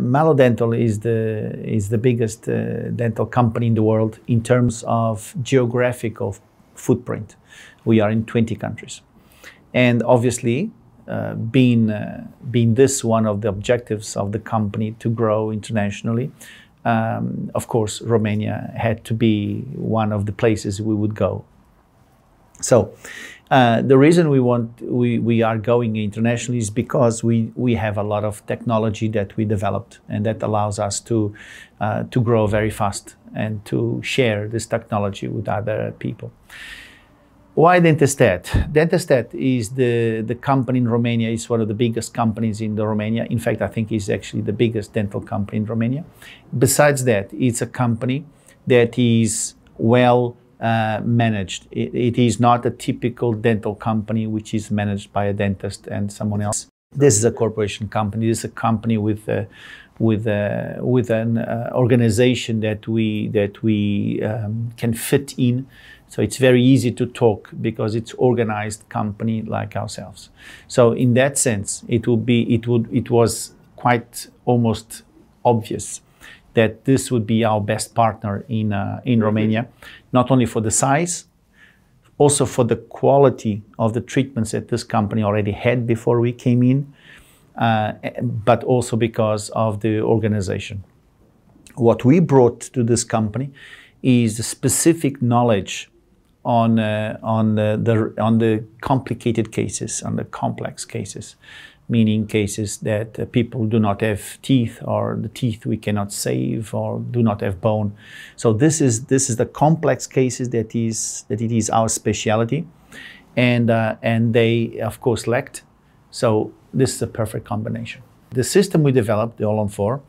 Malo Dental is the biggest dental company in the world in terms of geographical footprint. We are in 20 countries, and obviously, being this one of the objectives of the company to grow internationally, of course, Romania had to be one of the places we would go. So the reason we are going internationally is because we have a lot of technology that we developed, and that allows us to grow very fast and to share this technology with other people. Why Dentastat? Dentastat is the company in Romania. It's one of the biggest companies in Romania. In fact, I think it's actually the biggest dental company in Romania. Besides that, it's a company that is well managed. It is not a typical dental company which is managed by a dentist and someone else. This is a corporation company. This is a company with an organization that we can fit in. So it's very easy to talk because it's organized company like ourselves. So in that sense, it was quite almost obvious that this would be our best partner in Romania, not only for the size, also for the quality of the treatments that this company already had before we came in, but also because of the organization. What we brought to this company is the specific knowledge on the complicated cases, on the complex cases, meaning cases that people do not have teeth, or the teeth we cannot save, or do not have bone. So this is the complex cases that it is our specialty, and they of course lacked. So this is a perfect combination. The system we developed, the All-on-4,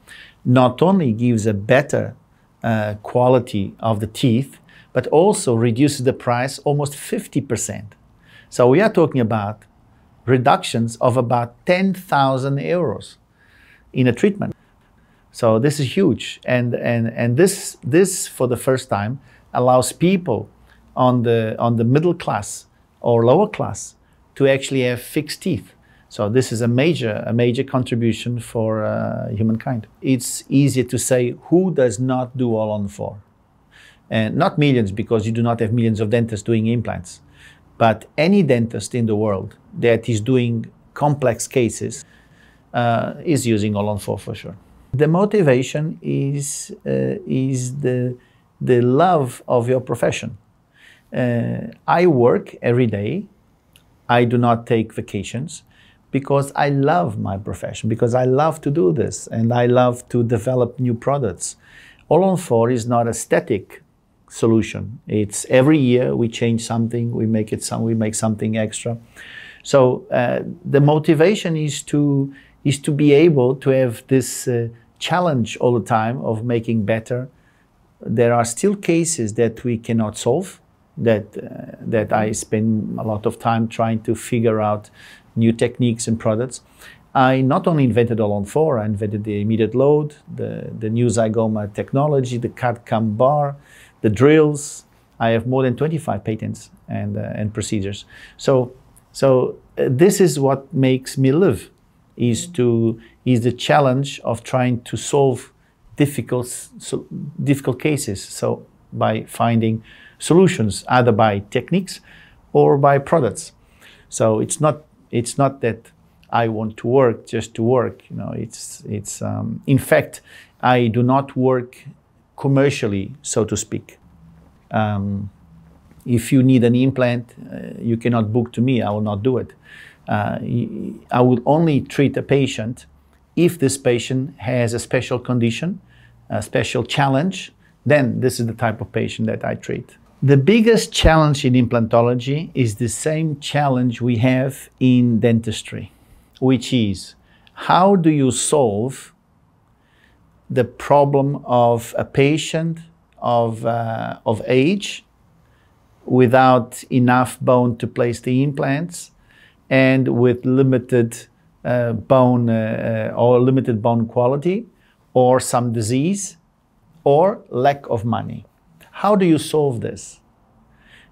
not only gives a better quality of the teeth, but also reduces the price almost 50%. So we are talking about reductions of about 10,000 euros in a treatment. So this is huge, and this for the first time allows people on the middle class or lower class to actually have fixed teeth. So this is a major contribution for humankind. It's easier to say who does not do All-on-4. And not millions, because you do not have millions of dentists doing implants, but any dentist in the world that is doing complex cases is using All-on-4 for sure. The motivation is the love of your profession. I work every day. I do not take vacations because I love my profession, because I love to do this, and I love to develop new products. All-on-4 is not a static solution. It's every year we change something, we make something extra. So the motivation is to be able to have this challenge all the time of making better. There are still cases that we cannot solve, that I spend a lot of time trying to figure out new techniques and products. I not only invented All-on-4, I invented the immediate load, the new zygoma technology, the CAD/CAM bar, the drills. I have more than 25 patents and procedures. So this is what makes me live, is the challenge of trying to solve difficult cases. So by finding solutions, either by techniques or by products. So it's not that I want to work just to work. You know, in fact, I do not work commercially, so to speak. If you need an implant, you cannot book to me. I will not do it. I will only treat a patient if this patient has a special condition, a special challenge. Then this is the type of patient that I treat. The biggest challenge in implantology is the same challenge we have in dentistry, which is how do you solve the problem of a patient of age without enough bone to place the implants, and with limited bone or limited bone quality, or some disease, or lack of money. How do you solve this?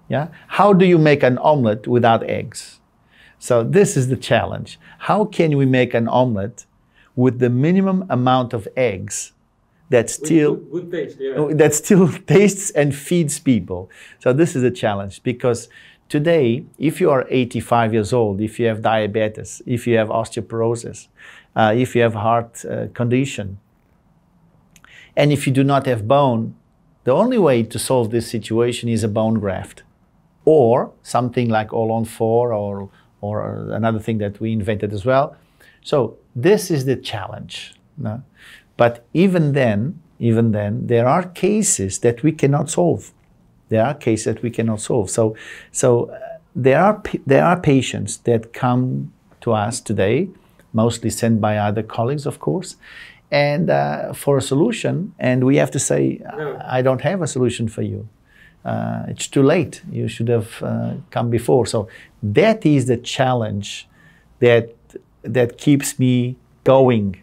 Yeah? How do you make an omelet without eggs? So this is the challenge. How can we make an omelet with the minimum amount of eggs that still, good taste, yeah. that still tastes and feeds people. So this is a challenge, because today, if you are 85 years old, if you have diabetes, if you have osteoporosis, if you have heart condition, and if you do not have bone, the only way to solve this situation is a bone graft, or something like all-on-4, or another thing that we invented as well. So this is the challenge. No? But even then, there are cases that we cannot solve. There are cases that we cannot solve. So there are patients that come to us today, mostly sent by other colleagues, of course, and for a solution, and we have to say, no, I don't have a solution for you. It's too late. You should have come before. So that is the challenge that keeps me going.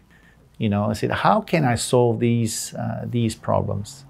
You know, I said, how can I solve these problems?